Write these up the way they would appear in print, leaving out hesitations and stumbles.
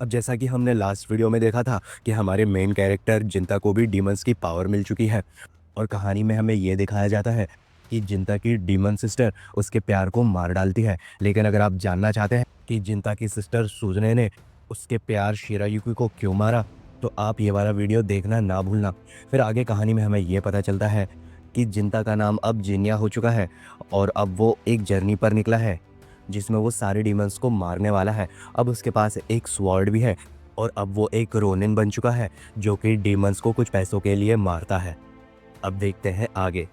अब जैसा कि हमने लास्ट वीडियो में देखा था कि हमारे मेन कैरेक्टर जिंता को भी डीमंस की पावर मिल चुकी है और कहानी में हमें ये दिखाया जाता है कि जिंता की डीमन सिस्टर उसके प्यार को मार डालती है। लेकिन अगर आप जानना चाहते हैं कि जिंता की सिस्टर सुजने ने उसके प्यार शिरायुकी को क्यों मारा, तो आप ये वाला वीडियो देखना ना भूलना। फिर आगे कहानी में हमें ये पता चलता है कि जिंता का नाम अब जिनिया हो चुका है और अब वो एक जर्नी पर निकला है जिसमें वो सारे डीमंस को मारने वाला है। अब उसके पास एक स्वॉर्ड भी है और अब वो एक रोनिन बन चुका है जो कि डीमंस को कुछ पैसों के लिए मारता है। अब देखते हैं आगे।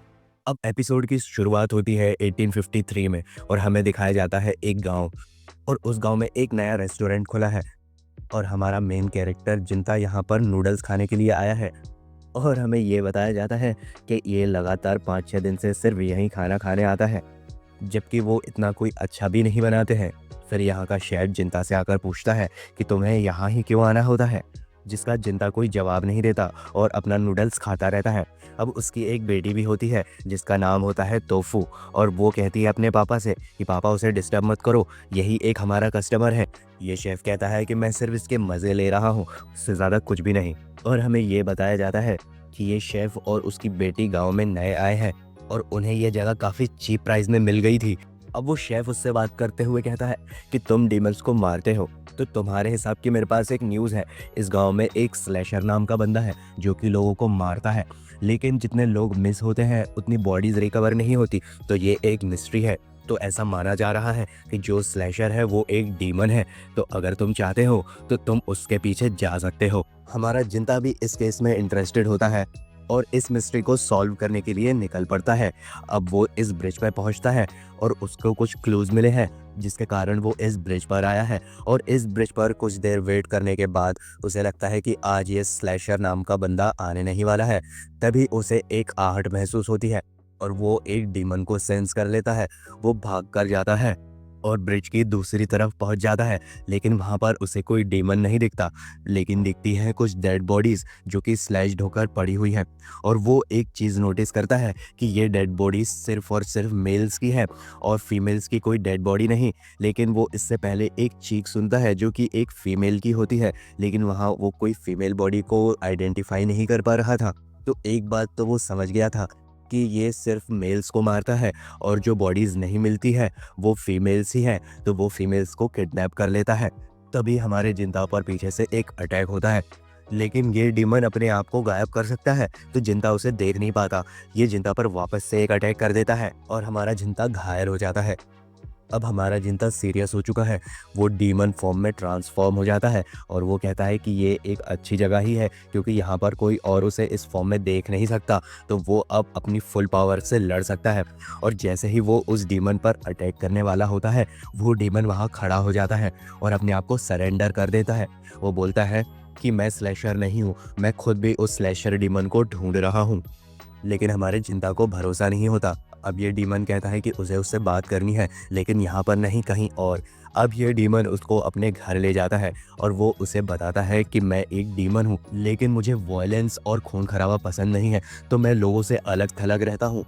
अब एपिसोड की शुरुआत होती है 1853 में और हमें दिखाया जाता है एक गांव, और उस गांव में एक नया रेस्टोरेंट खुला है और हमारा मेन कैरेक्टर जिंता यहाँ पर नूडल्स खाने के लिए आया है। और हमें ये बताया जाता है कि ये लगातार 5-6 दिन से सिर्फ यहीं खाना खाने आता है, जबकि वो इतना कोई अच्छा भी नहीं बनाते हैं। फिर यहाँ का शेफ जिंता से आकर पूछता है कि तुम्हें यहाँ ही क्यों आना होता है, जिसका जिंता कोई जवाब नहीं देता और अपना नूडल्स खाता रहता है। अब उसकी एक बेटी भी होती है जिसका नाम होता है तोफू, और वो कहती है अपने पापा से कि पापा उसे डिस्टर्ब मत करो, यही एक हमारा कस्टमर है। ये शेफ कहता है कि मैं सिर्फ इसके मज़े ले रहा हूँ, उससे ज़्यादा कुछ भी नहीं। और हमें ये बताया जाता है कि ये शेफ और उसकी बेटी गाँव में नए आए हैं और उन्हें यह जगह काफ़ी चीप प्राइस में मिल गई थी। अब वो शेफ उससे बात करते हुए कहता है कि तुम डीमंस को मारते हो, तो तुम्हारे हिसाब की मेरे पास एक न्यूज़ है। इस गांव में एक स्लैशर नाम का बंदा है जो कि लोगों को मारता है, लेकिन जितने लोग मिस होते हैं उतनी बॉडीज रिकवर नहीं होती, तो ये एक मिस्ट्री है। तो ऐसा माना जा रहा है कि जो स्लैशर है वो एक डीमन है, तो अगर तुम चाहते हो तो तुम उसके पीछे जा सकते हो। हमारा जिंता भी इस केस में इंटरेस्टेड होता है और इस मिस्ट्री को सॉल्व करने के लिए निकल पड़ता है। अब वो इस ब्रिज पर पहुंचता है और उसको कुछ क्लूज मिले हैं जिसके कारण वो इस ब्रिज पर आया है, और इस ब्रिज पर कुछ देर वेट करने के बाद उसे लगता है कि आज ये स्लैशर नाम का बंदा आने नहीं वाला है। तभी उसे एक आहट महसूस होती है और वो एक डीमन को सेंस कर लेता है। वो भाग कर जाता है और ब्रिज की दूसरी तरफ पहुंच जाता है, लेकिन वहां पर उसे कोई डीमन नहीं दिखता, लेकिन दिखती है कुछ डेड बॉडीज जो कि स्लैश्ड होकर पड़ी हुई है। और वो एक चीज़ नोटिस करता है कि ये डेड बॉडीज सिर्फ और सिर्फ मेल्स की है और फीमेल्स की कोई डेड बॉडी नहीं। लेकिन वो इससे पहले एक चीख सुनता है जो कि एक फीमेल की होती है, लेकिन वहाँ वो कोई फीमेल बॉडी को आइडेंटिफाई नहीं कर पा रहा था। तो एक बात तो वो समझ गया था कि ये सिर्फ मेल्स को मारता है और जो बॉडीज़ नहीं मिलती है वो फीमेल्स ही हैं, तो वो फीमेल्स को किडनैप कर लेता है। तभी हमारे जिंता पर पीछे से एक अटैक होता है, लेकिन ये डीमन अपने आप को गायब कर सकता है, तो जिंता उसे देख नहीं पाता। ये जिंता पर वापस से एक अटैक कर देता है और हमारा जिंता घायल हो जाता है। अब हमारा जिंता सीरियस हो चुका है, वो डीमन फॉर्म में ट्रांसफॉर्म हो जाता है और वो कहता है कि ये एक अच्छी जगह ही है क्योंकि यहाँ पर कोई और उसे इस फॉर्म में देख नहीं सकता, तो वो अब अपनी फुल पावर से लड़ सकता है। और जैसे ही वो उस डीमन पर अटैक करने वाला होता है, वो डीमन वहाँ खड़ा हो जाता है और अपने आप को सरेंडर कर देता है। वो बोलता है कि मैं स्लैशर नहीं हूँ, मैं खुद भी उस स्लैशर डीमन को ढूंढ रहा हूँ। लेकिन हमारे जिंता को भरोसा नहीं होता। अब ये डीमन कहता है कि उसे उससे बात करनी है, लेकिन यहाँ पर नहीं कहीं और। अब ये डीमन उसको अपने घर ले जाता है और वो उसे बताता है कि मैं एक डीमन हूँ, लेकिन मुझे वायलेंस और खून खराबा पसंद नहीं है, तो मैं लोगों से अलग थलग रहता हूँ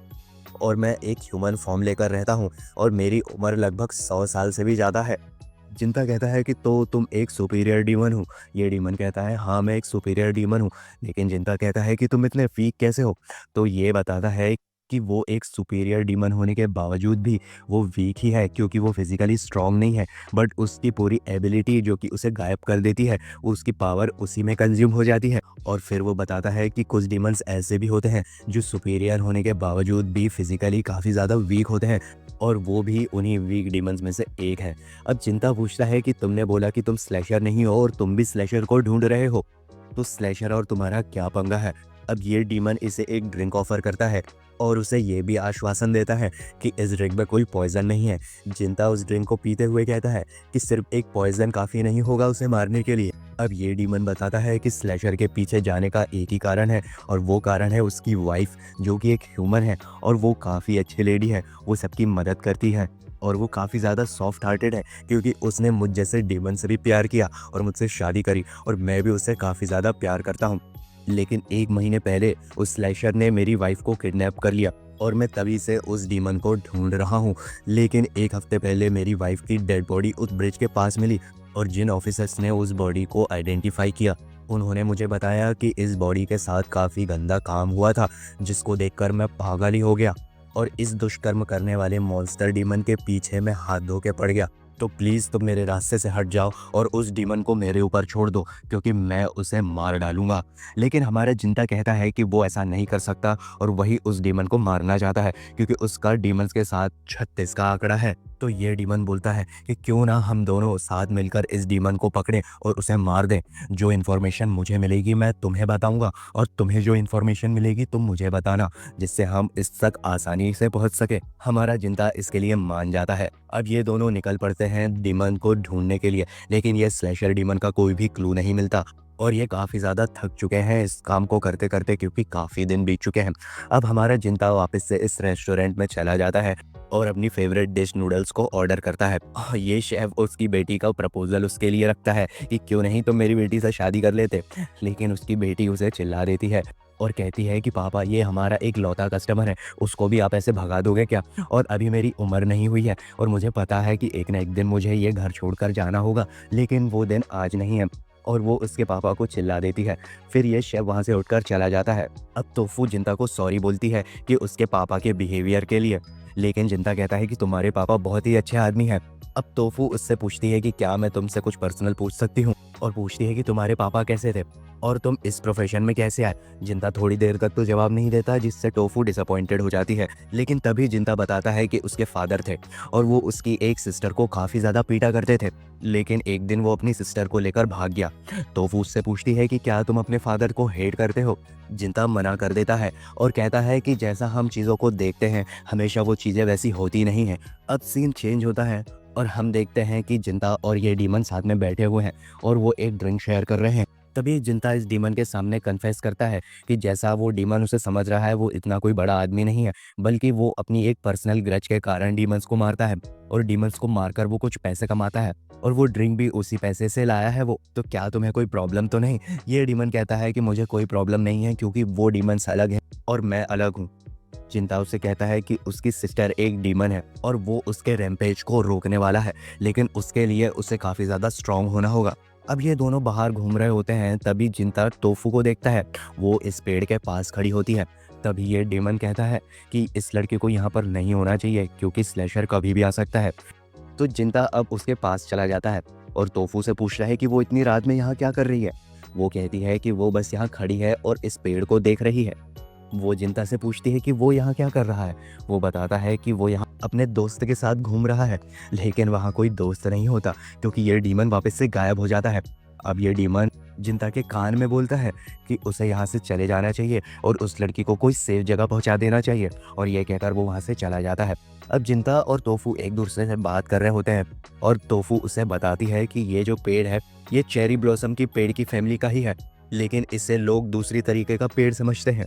और मैं एक ह्यूमन फॉर्म लेकर रहता हूँ और मेरी उम्र लगभग 100 साल से भी ज़्यादा है। जिंता कहता है कि तो तुम एक सुपीरियर डीमन हो। ये डीमन कहता है हाँ मैं एक सुपीरियर डीमन हूँ। लेकिन जिंता कहता है कि तुम इतने वीक कैसे हो। तो ये बताता है कि वो एक सुपीरियर डीमन होने के बावजूद भी वो वीक ही है क्योंकि वो फिजिकली स्ट्रांग नहीं है, बट उसकी पूरी एबिलिटी जो कि उसे गायब कर देती है, उसकी पावर उसी में कंज्यूम हो जाती है। और फिर वो बताता है कि कुछ डीमंस ऐसे भी होते हैं जो सुपीरियर होने के बावजूद भी फिजिकली काफ़ी ज़्यादा वीक होते हैं, और वो भी उन्हीं वीक डीमंस में से एक है। अब चिंता पूछता है कि तुमने बोला कि तुम स्लैशर नहीं हो और तुम भी स्लैशर को ढूंढ रहे हो, तो स्लैशर और तुम्हारा क्या पंगा है। अब ये डीमन इसे एक ड्रिंक ऑफर करता है और उसे ये भी आश्वासन देता है कि इस ड्रिंक में कोई पॉइजन नहीं है। जिंता उस ड्रिंक को पीते हुए कहता है कि सिर्फ एक पॉइजन काफ़ी नहीं होगा उसे मारने के लिए। अब ये डीमन बताता है कि स्लैशर के पीछे जाने का एक ही कारण है, और वो कारण है उसकी वाइफ जो कि एक ह्यूमन है और वो काफ़ी अच्छी लेडी है, वो सबकी मदद करती है और वो काफ़ी ज़्यादा सॉफ्ट हार्टेड है क्योंकि उसने मुझ जैसे डीमन से भी प्यार किया और मुझसे शादी करी, और मैं भी उससे काफ़ी ज़्यादा प्यार करता हूँ। लेकिन 1 महीने पहले उस स्लैशर ने मेरी वाइफ को किडनैप कर लिया और मैं तभी से उस डीमन को ढूंढ रहा हूँ। लेकिन 1 हफ्ते पहले मेरी वाइफ की डेड बॉडी उस ब्रिज के पास मिली और जिन ऑफिसर्स ने उस बॉडी को आइडेंटिफाई किया उन्होंने मुझे बताया कि इस बॉडी के साथ काफ़ी गंदा काम हुआ था, जिसको देखकर मैं पागल ही हो गया और इस दुष्कर्म करने वाले मॉन्स्टर डीमन के पीछे मैं हाथ धो के पड़ गया। तो प्लीज़ तुम मेरे रास्ते से हट जाओ और उस डीमन को मेरे ऊपर छोड़ दो, क्योंकि मैं उसे मार डालूंगा। लेकिन हमारा जिंता कहता है कि वो ऐसा नहीं कर सकता और वही उस डीमन को मारना चाहता है, क्योंकि उसका डीमंस के साथ 36 का आंकड़ा है। तो ये डीमन बोलता है कि क्यों ना हम दोनों साथ मिलकर इस डीमन को पकड़ें और उसे मार दें। जो इन्फॉर्मेशन मुझे मिलेगी मैं तुम्हें बताऊंगा और तुम्हें जो इन्फॉर्मेशन मिलेगी तुम मुझे बताना, जिससे हम इस तक आसानी से पहुंच सके। हमारा जिंता इसके लिए मान जाता है। अब ये दोनों निकल पड़ते हैं डीमन को ढूंढने के लिए, लेकिन ये स्लैशर डीमन का कोई भी क्लू नहीं मिलता और ये काफ़ी ज़्यादा थक चुके हैं इस काम को करते करते, क्योंकि काफ़ी दिन बीत चुके हैं। अब हमारा जिंता वापस से इस रेस्टोरेंट में चला जाता है और अपनी फेवरेट डिश नूडल्स को ऑर्डर करता है। ये शेफ उसकी बेटी का प्रपोजल उसके लिए रखता है कि क्यों नहीं तुम मेरी बेटी से शादी कर लेते, लेकिन उसकी बेटी उसे चिल्ला देती है और कहती है कि पापा ये हमारा एक लौता कस्टमर है, उसको भी आप ऐसे भगा दोगे क्या? और अभी मेरी उम्र नहीं हुई है और मुझे पता है कि एक ना एक दिन मुझे ये घर छोड़कर जाना होगा, लेकिन वो दिन आज नहीं है। और वो उसके पापा को चिल्ला देती है। फिर ये शेफ वहाँ से उठकर चला जाता है। अब तोफू जिंता को सॉरी बोलती है कि उसके पापा के बिहेवियर के लिए, लेकिन जिंता कहता है कि तुम्हारे पापा बहुत ही अच्छे आदमी हैं। अब तोफू उससे पूछती है कि क्या मैं तुमसे कुछ पर्सनल पूछ सकती हूँ, और पूछती है कि तुम्हारे पापा कैसे थे और तुम इस प्रोफेशन में कैसे आए। जिंता थोड़ी देर तक तो जवाब नहीं देता, जिससे टोफू डिसअपॉइंटेड हो जाती है। लेकिन तभी जिंता बताता है कि उसके फादर थे और वो उसकी एक सिस्टर को काफ़ी ज़्यादा पीटा करते थे, लेकिन एक दिन वो अपनी सिस्टर को लेकर भाग गया। टोफू उससे पूछती है कि क्या तुम अपने फादर को हेट करते हो। जिंता मना कर देता है और कहता है कि जैसा हम चीज़ों को देखते हैं हमेशा वो चीज़ें वैसी होती नहीं हैं। अब सीन चेंज होता है और हम देखते हैं कि जिंता और ये डीमन साथ में बैठे हुए हैं और वो एक ड्रिंक शेयर कर रहे हैं। तभी जिंता इस डीमन के सामने कन्फेस करता है कि जैसा वो डीमन उसे समझ रहा है वो इतना कोई बड़ा आदमी नहीं है, बल्कि वो अपनी एक पर्सनल ग्रज के कारण डीमंस को मारता है और डीमंस को मारकर वो कुछ पैसे कमाता है और वो ड्रिंक भी उसी पैसे से लाया है वो। तो क्या तुम्हें कोई प्रॉब्लम तो नहीं? ये डीमन कहता है कि मुझे कोई प्रॉब्लम नहीं है, क्योंकि वो डीमंस अलग है और मैं अलग हूँ। चिंता उसे कहता है कि उसकी सिस्टर एक डीमन है और वो उसके रैम्पेज को रोकने वाला है, लेकिन उसके लिए उसे काफ़ी ज़्यादा स्ट्रांग होना होगा। अब ये दोनों बाहर घूम रहे होते हैं, तभी जिंता टोफू को देखता है। वो इस पेड़ के पास खड़ी होती है। तभी ये डीमन कहता है कि इस लड़के को यहाँ पर नहीं होना चाहिए, क्योंकि स्लैशर कभी भी आ सकता है। तो जिंता अब उसके पास चला जाता है और टोफू से पूछ रहा है कि वो इतनी रात में यहाँ क्या कर रही है। वो कहती है कि वो बस यहाँ खड़ी है और इस पेड़ को देख रही है। वो जिंता से पूछती है कि वो यहाँ क्या कर रहा है। वो बताता है कि वो यहाँ अपने दोस्त के साथ घूम रहा है, लेकिन वहाँ कोई दोस्त नहीं होता, क्योंकि ये डीमन वापस से गायब हो जाता है। अब ये डीमन जिंता के कान में बोलता है कि उसे यहाँ से चले जाना चाहिए और उस लड़की को कोई सेफ जगह पहुँचा देना चाहिए, और ये कहकर वो वहाँ से चला जाता है। अब जिंता और टोफू एक दूसरे से बात कर रहे होते हैं और टोफू उसे बताती है कि ये जो पेड़ है ये चेरी ब्लॉसम की पेड़ की फैमिली का ही है, लेकिन इसे लोग दूसरी तरीके का पेड़ समझते हैं।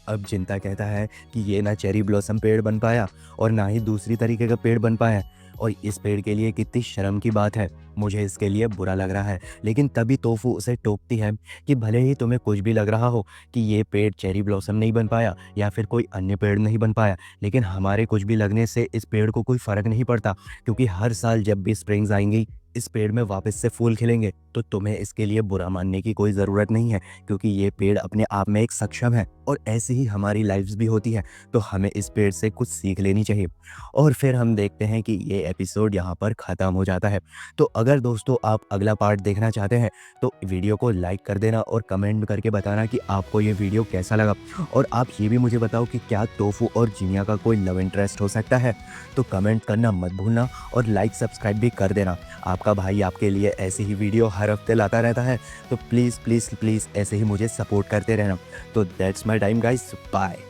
अब जिंता कहता है कि ये ना चेरी ब्लॉसम पेड़ बन पाया और ना ही दूसरी तरीके का पेड़ बन पाया, और इस पेड़ के लिए कितनी शर्म की बात है, मुझे इसके लिए बुरा लग रहा है। लेकिन तभी टोफू उसे टोकती है कि भले ही तुम्हें कुछ भी लग रहा हो कि ये पेड़ चेरी ब्लॉसम नहीं बन पाया या फिर कोई अन्य पेड़ नहीं बन पाया, लेकिन हमारे कुछ भी लगने से इस पेड़ को कोई फ़र्क नहीं पड़ता, क्योंकि हर साल जब भी स्प्रिंग्स आएंगी इस पेड़ में वापस से फूल खिलेंगे। तो तुम्हें इसके लिए बुरा मानने की कोई ज़रूरत नहीं है, क्योंकि ये पेड़ अपने आप में एक सक्षम है और ऐसे ही हमारी लाइफ्स भी होती है, तो हमें इस पेड़ से कुछ सीख लेनी चाहिए। और फिर हम देखते हैं कि ये एपिसोड यहाँ पर ख़त्म हो जाता है। तो अगर दोस्तों आप अगला पार्ट देखना चाहते हैं तो वीडियो को लाइक कर देना और कमेंट करके बताना कि आपको ये वीडियो कैसा लगा, और आप ये भी मुझे बताओ कि क्या टोफू और जिनिया का कोई लव इंटरेस्ट हो सकता है। तो कमेंट करना मत भूलना और लाइक सब्सक्राइब भी कर देना। आपका भाई आपके लिए ऐसी ही वीडियो हर हफ्ते लाता रहता है, तो प्लीज़ प्लीज़ प्लीज़ ऐसे ही मुझे सपोर्ट करते रहना। तो that's my time guys, bye.